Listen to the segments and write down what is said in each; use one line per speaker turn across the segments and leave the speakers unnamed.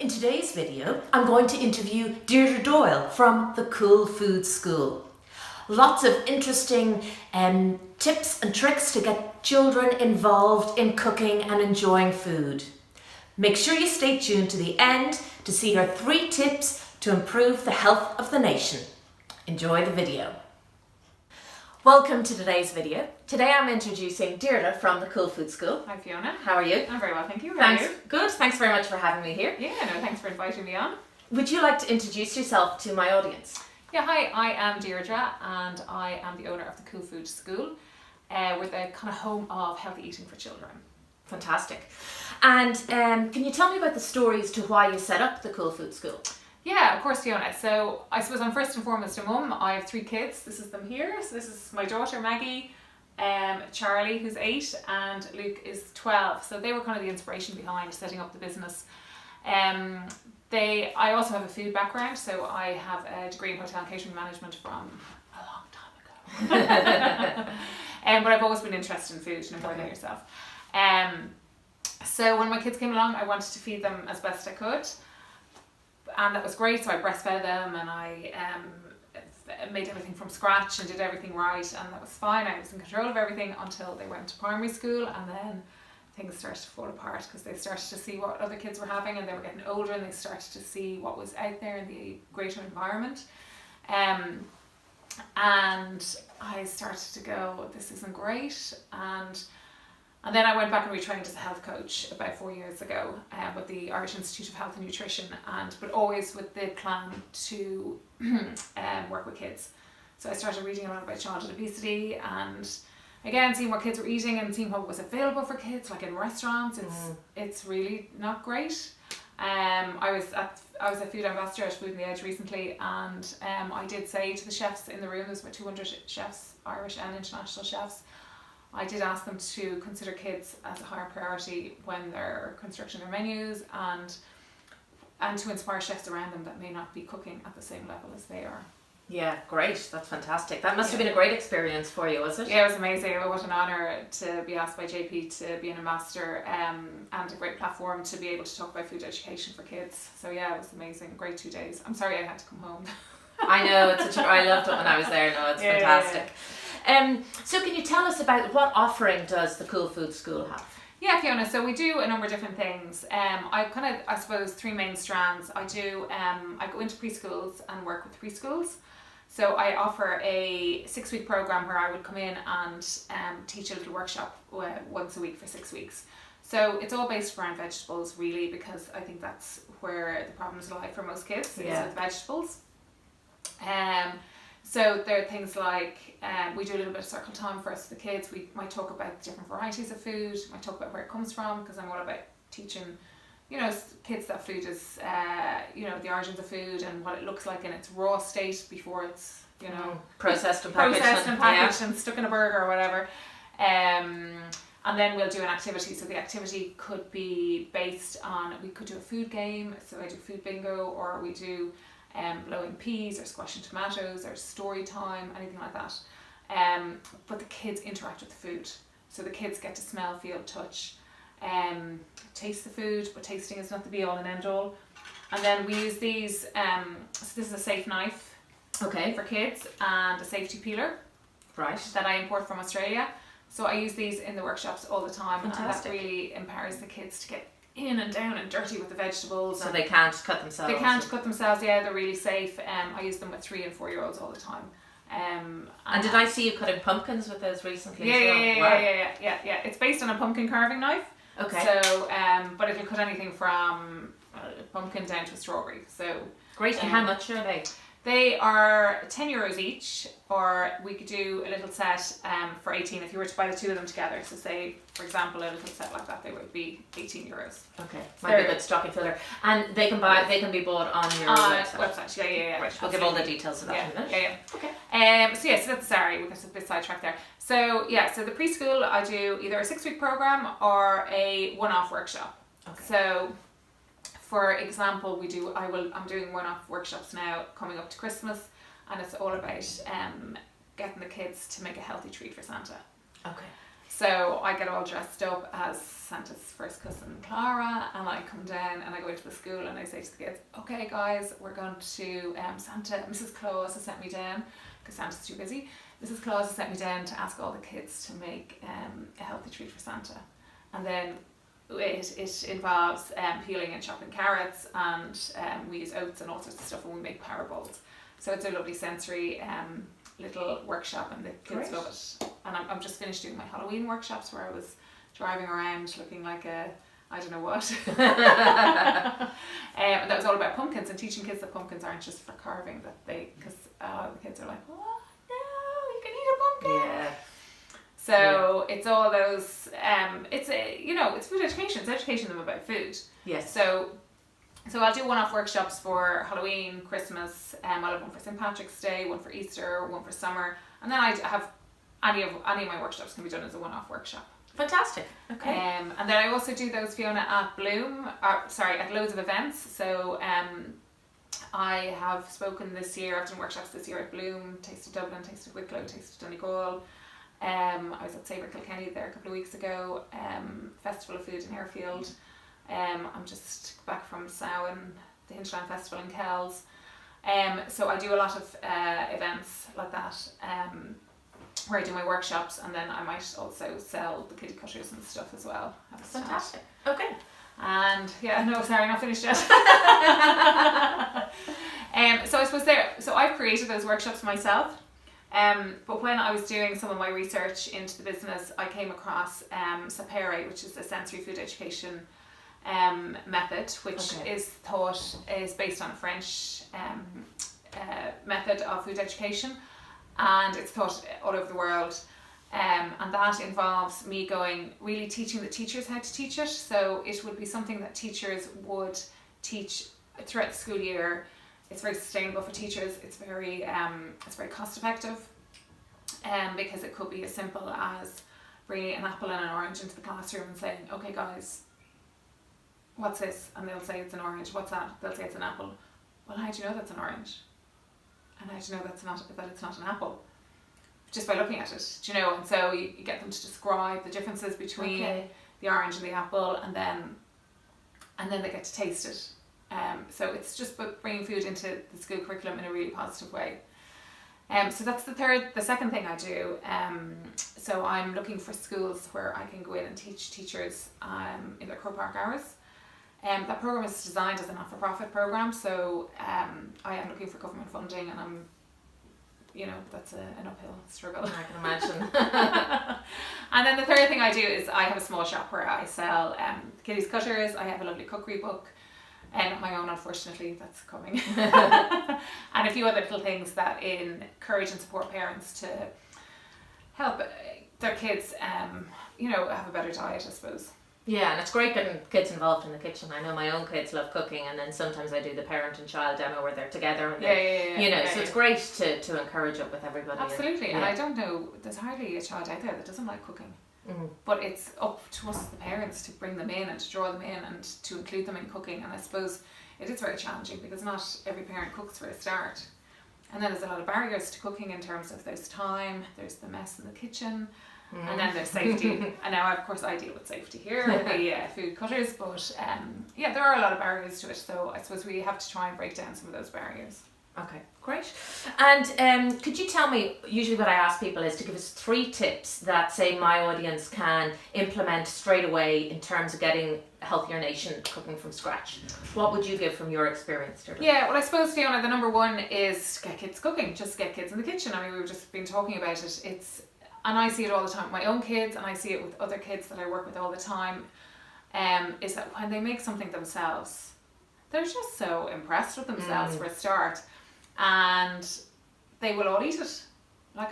In today's video, I'm going to interview Deirdre Doyle from the Cool Food School. Lots of interesting tips and tricks to get children involved in cooking and enjoying food. Make sure you stay tuned to the end to see her 3 tips to improve the health of the nation. Enjoy the video. Welcome to today's video. Today I'm introducing Deirdre from the Cool Food School.
Hi Fiona.
How are you?
I'm very well, thank you. How are you?
Good, thanks very much for having me here.
Yeah, no, thanks for inviting me on.
Would you like to introduce yourself to my audience?
Yeah, hi, I am Deirdre and I am the owner of the Cool Food School. We're the kind of home of healthy eating for children.
Fantastic. And can you tell me about the stories to why you set up the Cool Food School?
Yeah, of course, Fiona. So I suppose I'm first and foremost a mum. I have 3 kids. This is them here. So this is my daughter Maggie, Charlie, who's 8, and Luke is 12. So they were kind of the inspiration behind setting up the business. I also have a food background, so I have a degree in hotel and catering management from a long time ago. But I've always been interested in food, no more than yourself. So when my kids came along, I wanted to feed them as best I could. And that was great, so I breastfed them and I made everything from scratch and did everything right, and that was fine. I was in control of everything until they went to primary school, and then things started to fall apart because they started to see what other kids were having, and they were getting older and they started to see what was out there in the greater environment. And I started to go, this isn't great. And then I went back and retrained as a health coach about 4 years ago with the Irish Institute of Health and Nutrition, but always with the plan to work with kids. So I started reading a lot about childhood obesity, and again seeing what kids were eating and seeing what was available for kids, like in restaurants. It's really not great. I was a food ambassador at Food on the Edge recently, and I did say to the chefs in the room, there's about 200 chefs, Irish and international chefs, I did ask them to consider kids as a higher priority when they're constructing their menus, and to inspire chefs around them that may not be cooking at the same level as they are.
Yeah, great. That's fantastic. That must have been a great experience for you, was it?
Yeah, it was amazing. What an honour to be asked by JP to be an ambassador, and a great platform to be able to talk about food education for kids. So yeah, it was amazing. Great 2 days. I'm sorry I had to come home.
I know, I loved it when I was there. No, it's fantastic. So can you tell us about what offering does the Cool Food School have?
Yeah, Fiona, so we do a number of different things. I suppose 3 main strands. I go into preschools and work with preschools. So I offer a 6-week program where I would come in and teach a little workshop once a week for 6 weeks. So it's all based around vegetables, really, because I think that's where the problems lie for most kids, is with vegetables. So there are things like, we do a little bit of circle time for us, the kids. We might talk about different varieties of food, might talk about where it comes from, because I'm all about teaching, kids that food is, the origins of food and what it looks like in its raw state before it's,
processed and packaged
and stuck in a burger or whatever. And then we'll do an activity. So the activity could be based on, we could do a food game, so I do food bingo, or we do blowing peas or squashing tomatoes or story time, anything like that. But the kids interact with the food. So the kids get to smell, feel, touch, taste the food, but tasting is not the be all and end all. And then we use these, so this is a safe knife for kids and a safety peeler that I import from Australia. So I use these in the workshops all the time.
Fantastic.
And that really empowers the kids to get in and down and dirty with the vegetables.
So they can't cut themselves.
They can't cut themselves, they're really safe. I use them with 3 and 4 year olds all the time.
And did I see you cutting pumpkins with those recently as
well?
Yeah.
It's based on a pumpkin carving knife.
Okay.
So, but it'll cut anything from a pumpkin down to a strawberry. So
great. And how much are they?
They are €10 each, or we could do a little set for 18 if you were to buy the 2 of them together. So say, for example, a little set like that, they would be €18.
Okay, might be a good stocking filler. And they can be bought on your website.
Yeah.
Right, we'll give all the details of that in a minute.
Yeah. Okay. So that's we got a bit sidetracked there. So so the preschool, I do either a 6-week program or a one-off workshop. Okay. So, for example, I'm doing one-off workshops now coming up to Christmas, and it's all about getting the kids to make a healthy treat for Santa.
Okay.
So I get all dressed up as Santa's first cousin Clara, and I come down and I go into the school and I say to the kids, okay guys, we're going to Mrs. Claus has sent me down, because Santa's too busy. Mrs. Claus has sent me down to ask all the kids to make a healthy treat for Santa. And then it involves peeling and chopping carrots, and we use oats and all sorts of stuff, and we make power bowls. So it's a lovely sensory little workshop, and the kids love it. And I'm just finished doing my Halloween workshops, where I was driving around looking like a I don't know what. And that was all about pumpkins, and teaching kids that pumpkins aren't just for carving, that because the kids are like, oh no, you can eat a pumpkin.
Yeah.
So it's all those, it's food education. It's educating them about food.
Yes.
So I'll do one-off workshops for Halloween, Christmas. I'll have one for St. Patrick's Day, one for Easter, one for summer, and then I have any of my workshops can be done as a one-off workshop.
Fantastic. Okay.
And then I also do those, Fiona, at Bloom. At loads of events. So I have spoken this year. I've done workshops this year at Bloom, Taste of Dublin, Taste of Wicklow, Taste of Donegal. I was at Savour Kilkenny there a couple of weeks ago. Festival of Food in Airfield. I'm just back from Samhain, the Hinterland Festival in Kells. So I do a lot of events like that, where I do my workshops, and then I might also sell the kitty cutters and stuff as well.
Fantastic. Okay.
And not finished yet. So I suppose so I've created those workshops myself. But when I was doing some of my research into the business, I came across Sapere, which is a sensory food education method, which is based on a French method of food education, and it's taught all over the world. And that involves me really teaching the teachers how to teach it. So it would be something that teachers would teach throughout the school year. It's very sustainable for teachers. It's very cost effective, because it could be as simple as bringing an apple and an orange into the classroom and saying, okay guys, what's this? And they'll say it's an orange. What's that? They'll say it's an apple. Well, how do you know that's an orange? And how do you know that it's not an apple? Just by looking at it, do you know? And so you get them to describe the differences between the orange and the apple, and then they get to taste it. So it's just bringing food into the school curriculum in a really positive way. So that's the second thing I do. So I'm looking for schools where I can go in and teach teachers in their co-park hours. That program is designed as a not-for-profit program, so I am looking for government funding, and I'm, that's an uphill struggle.
I can imagine.
And then the third thing I do is I have a small shop where I sell kiddies cutters. I have a lovely cookery book. Not my own, unfortunately, that's coming. And a few other little things that encourage and support parents to help their kids, have a better diet, I suppose.
Yeah, and it's great getting kids involved in the kitchen. I know my own kids love cooking, and then sometimes I do the parent and child demo where they're together. And so it's great to encourage it with everybody.
Absolutely, and I don't know, there's hardly a child out there that doesn't like cooking. Mm-hmm. But it's up to us as the parents to bring them in and to draw them in and to include them in cooking. And I suppose it is very challenging because not every parent cooks for a start. And then there's a lot of barriers to cooking in terms of there's time, there's the mess in the kitchen, and then there's safety. And now, of course, I deal with safety here with the food cutters, but there are a lot of barriers to it. So I suppose we have to try and break down some of those barriers.
Okay, great. And could you tell me, usually what I ask people is to give us 3 tips that, say, my audience can implement straight away in terms of getting a healthier nation cooking from scratch. What would you give from your experience, Deirdre?
Yeah, well, I suppose, Fiona, the number one is get kids cooking. Just get kids in the kitchen. I mean, we've just been talking about it. And I see it all the time with my own kids, and I see it with other kids that I work with all the time, is that when they make something themselves, they're just so impressed with themselves for a start. And they will all eat it. Like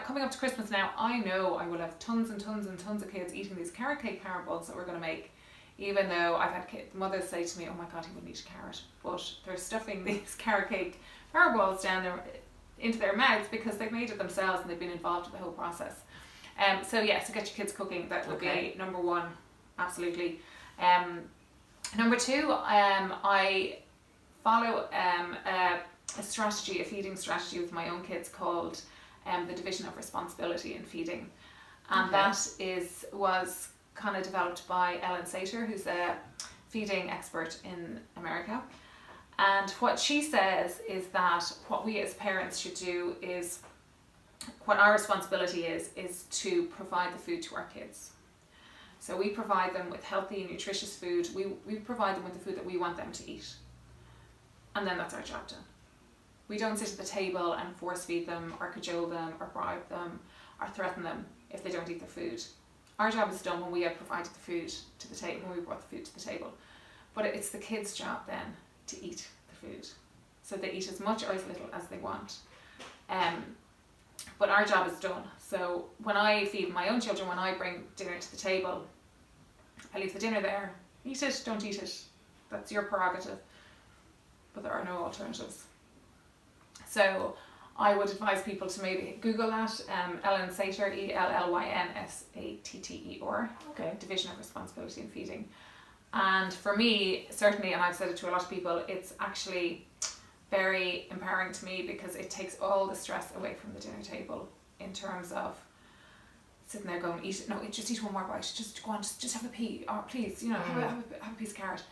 coming up to Christmas now, I know I will have tons and tons and tons of kids eating these carrot cake power balls that we're going to make, even though I've had mothers say to me, oh my god, he wouldn't eat a carrot, but they're stuffing these carrot cake power balls down into their mouths because they've made it themselves and they've been involved in the whole process. So get your kids cooking. That would be number one, absolutely. Number 2, I follow a feeding strategy with my own kids called the division of responsibility in feeding. And that was kind of developed by Ellen Sater, who's a feeding expert in America. And what she says is that what we as parents should do is, what our responsibility is to provide the food to our kids. So we provide them with healthy, nutritious food. We provide them with the food that we want them to eat. And then that's our job done. We don't sit at the table and force feed them or cajole them or bribe them or threaten them if they don't eat their food. Our job is done when we have provided the food to the table, when we brought the food to the table. But it's the kids' job then to eat the food. So they eat as much or as little as they want. But our job is done. So when I feed my own children, when I bring dinner to the table, I leave the dinner there. Eat it, don't eat it. That's your prerogative. But there are no alternatives. So I would advise people to maybe Google that, Ellen Sater, ELLYNSATTER, Division of Responsibility in Feeding. And for me, certainly, and I've said it to a lot of people, it's actually very empowering to me because it takes all the stress away from the dinner table in terms of sitting there going, just eat one more bite, just go on, just have a pea, or please, have a piece of carrot.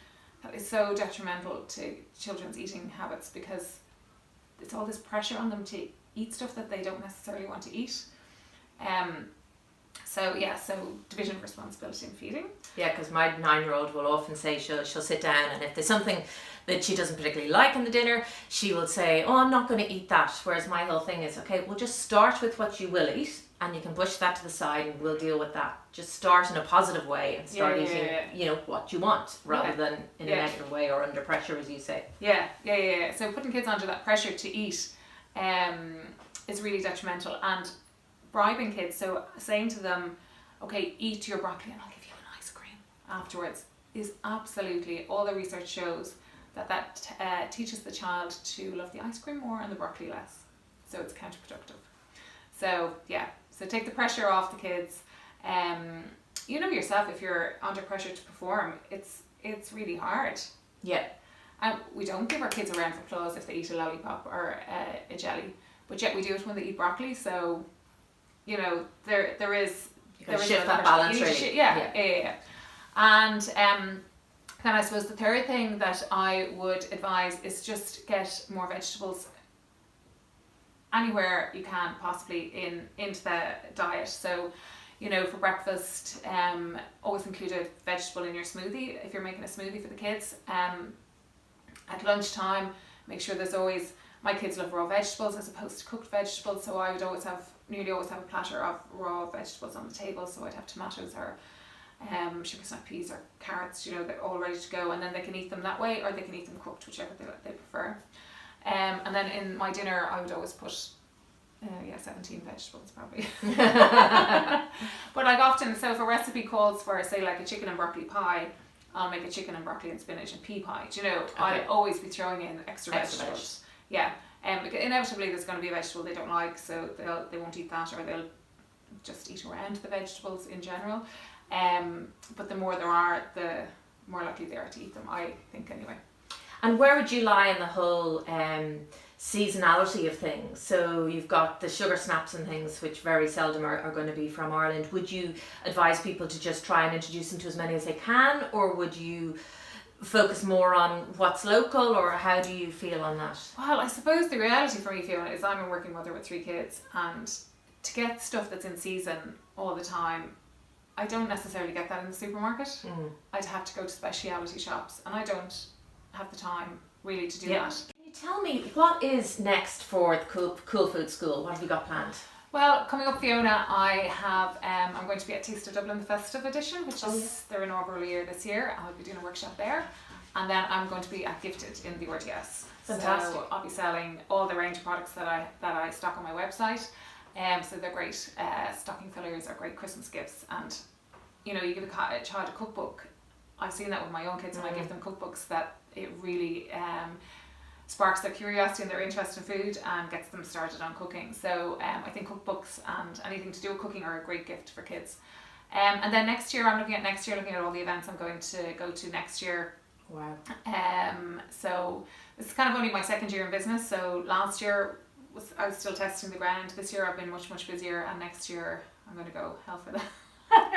That is so detrimental to children's eating habits because it's all this pressure on them to eat stuff that they don't necessarily want to eat. So division of responsibility in feeding.
Yeah, because my 9-year-old will often say she'll sit down, and if there's something that she doesn't particularly like in the dinner, she will say, oh, I'm not going to eat that. Whereas my whole thing is, okay, we'll just start with what you will eat, and you can push that to the side and we'll deal with that. Just start in a positive way and start eating, what you want, rather than in a negative way or under pressure, as you say.
Yeah. So putting kids under that pressure to eat is really detrimental. And bribing kids, so saying to them, okay, eat your broccoli and I'll give you an ice cream afterwards, is absolutely, all the research shows that teaches the child to love the ice cream more and the broccoli less. So it's counterproductive. So take the pressure off the kids. Yourself, if you're under pressure to perform, it's really hard.
Yeah.
We don't give our kids a round of applause if they eat a lollipop or a jelly, but yet we do it when they eat broccoli. So, there is
shift that balance, really.
Yeah. And then I suppose the third thing that I would advise is just get more vegetables anywhere you can possibly into the diet. So, for breakfast, always include a vegetable in your smoothie if you're making a smoothie for the kids. At lunchtime, make sure there's always, my kids love raw vegetables as opposed to cooked vegetables, so I would nearly always have a platter of raw vegetables on the table. So I'd have tomatoes or sugar snap peas or carrots, they're all ready to go, and then they can eat them that way or they can eat them cooked, whichever they prefer. And then in my dinner I would always put 17 vegetables probably. But often, so if a recipe calls for, say, like a chicken and broccoli pie, I'll make a chicken and broccoli and spinach and pea pie. I'll always be throwing in extra vegetables. Yeah. Because inevitably there's going to be a vegetable they don't like, so they won't eat that, or they'll just eat around the vegetables in general. But the more there are, the more likely they are to eat them, I think, anyway.
And where would you lie in the whole seasonality of things? So you've got the sugar snaps and things, which very seldom are going to be from Ireland. Would you advise people to just try and introduce them to as many as they can, or would you focus more on what's local, or how do you feel on that?
Well, I suppose the reality for me, Fiona, is I'm a working mother with 3 kids, and to get stuff that's in season all the time, I don't necessarily get that in the supermarket. I'd have to go to speciality shops, and I don't have the time really to do that.
Can you tell me what is next for the Cool Food School? What have you got planned?
Well, coming up, Fiona, I have I'm going to be at Taste of Dublin, the festive edition, which is their inaugural year this year. I'll be doing a workshop there, and then I'm going to be at Gifted in the RTS.
Fantastic.
So I'll be selling all the range of products that I stock on my website. So they're great stocking fillers or great Christmas gifts, and you give a child a cookbook. I've seen that with my own kids when I give them cookbooks, that it really sparks their curiosity and their interest in food and gets them started on cooking. So I think cookbooks and anything to do with cooking are a great gift for kids. And then next year, looking at all the events I'm going to go to next year.
Wow.
So this is kind of only my second year in business. So last year I was still testing the ground. This year I've been much, much busier, and next year I'm going to go hell for that.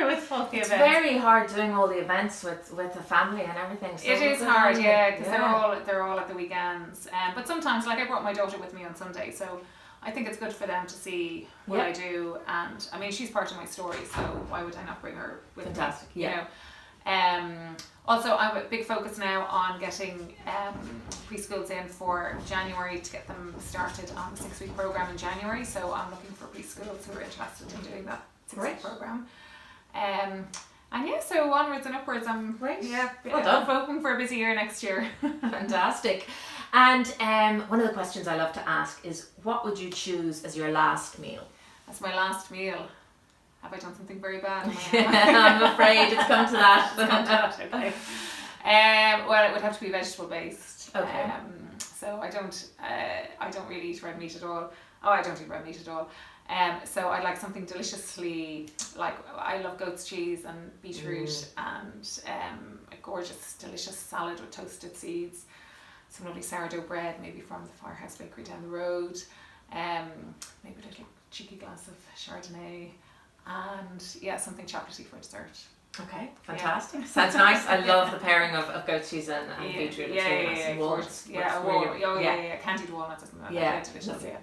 With all the
It's
events.
very hard doing all the events with the family and everything. So
It is
good
hard,
on you.
yeah, because they're all at the weekends. But sometimes, like I brought my daughter with me on Sunday, so I think it's good for them to see what I do. And I mean, she's part of my story, so why would I not bring her with
Fantastic,
me?
yeah.
You know. Also, I have a big focus now on getting preschools in for January to get them started on the 6-week program in January. So I'm looking for preschools who are interested in doing that 6-week program. And yeah, so onwards and upwards. I'm
Great.
Yeah,
Well done.
I'm hoping for a busy year next year.
Fantastic. And one of the questions I love to ask is, what would you choose as your last meal?
That's my last meal. Have I done something very bad?
I'm afraid it's come to that.
Okay. Well, it would have to be vegetable based.
Okay.
So I don't really eat red meat at all. Oh, I don't eat red meat at all. So I'd like something deliciously, like I love goat's cheese and beetroot and a gorgeous, delicious salad with toasted seeds, some lovely sourdough bread, maybe from the Firehouse Bakery down the road, maybe a little cheeky glass of Chardonnay, and yeah, something chocolatey for dessert.
Okay, fantastic. Sounds nice. I love the pairing of goat cheese and beetroot. It's really nice. And walnuts.
Candied walnuts or something like
Yeah,
that. Delicious, yeah.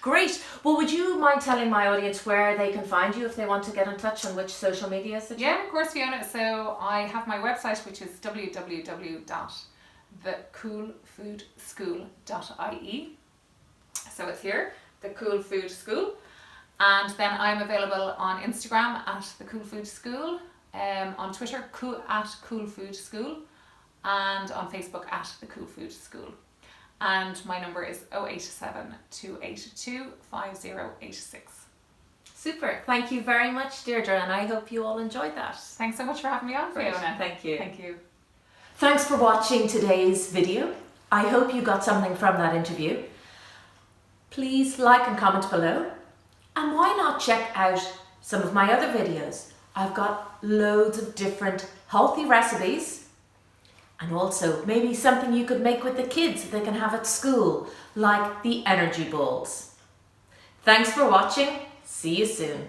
Great. Well, would you mind telling my audience where they can find you if they want to get in touch, and which social medias that you
Yeah, of course, Fiona. So I have my website, which is www.thecoolfoodschool.ie. So it's here, The Cool Food School. And then I'm available on Instagram at The Cool Food School, on Twitter at Cool Food School, and on Facebook at The Cool Food School. And my number is 087 282 5086.
Super. Thank you very much, Deirdre, and I hope you all enjoyed that.
Thanks so much for having me on, Fiona.
Thank you.
Thank you.
Thanks for watching today's video. I hope you got something from that interview. Please like and comment below. And why not check out some of my other videos? I've got loads of different healthy recipes, and also maybe something you could make with the kids that they can have at school, like the energy balls. Thanks for watching. See you soon.